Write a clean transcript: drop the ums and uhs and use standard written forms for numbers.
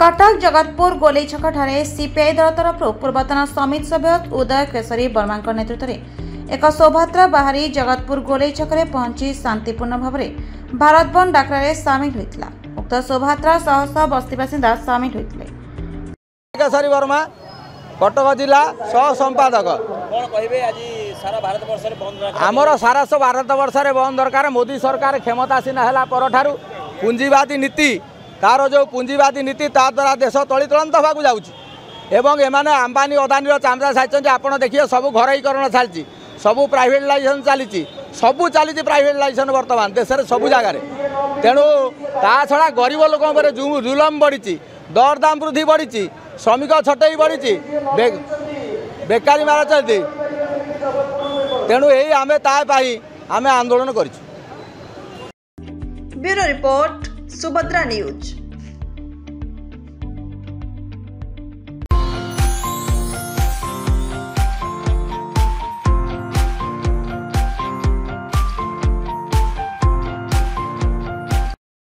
कटक जगतपुर गोलई छक ठारे सीपीआई दल तरफ पूर्वतन समिति सभ्य उदय केशरी वर्मा नेतृत्व में एक शोभायात्रा बाहरी जगतपुर गोलई छकरे पहुंची शांतिपूर्ण भाव में भारत बंद डाकरा सामिल होता। उक्त शोभायात्रा शह शह बस्ती बासिंदा सामिल होते। केशरी वर्मा कटक जिला सह संपादक आमर सारा भारत वर्ष बंद दरकार। मोदी सरकार क्षमतासीन है पर पुंजीवादी नीति तार जो पुंजीवादी नीति ता द्वारा देश तलीतुलंत होगा जाऊँगी एमाने अंबानी अदानी चामड़ा सारी आप देखिए सब घरईकरण चलती सबू प्राइवेटाइजेशन चली सबू चली प्राइवेटाइजेशन बर्तमान देश में सबू जगार तेणु ता छड़ा गरीब लोक जुलम बढ़ी दरदाम वृद्धि बढ़ी श्रमिक छटई बढ़ी बेकारी मार चलती तेणु यही आम आम आंदोलन कर। Bureau report Subhadra news.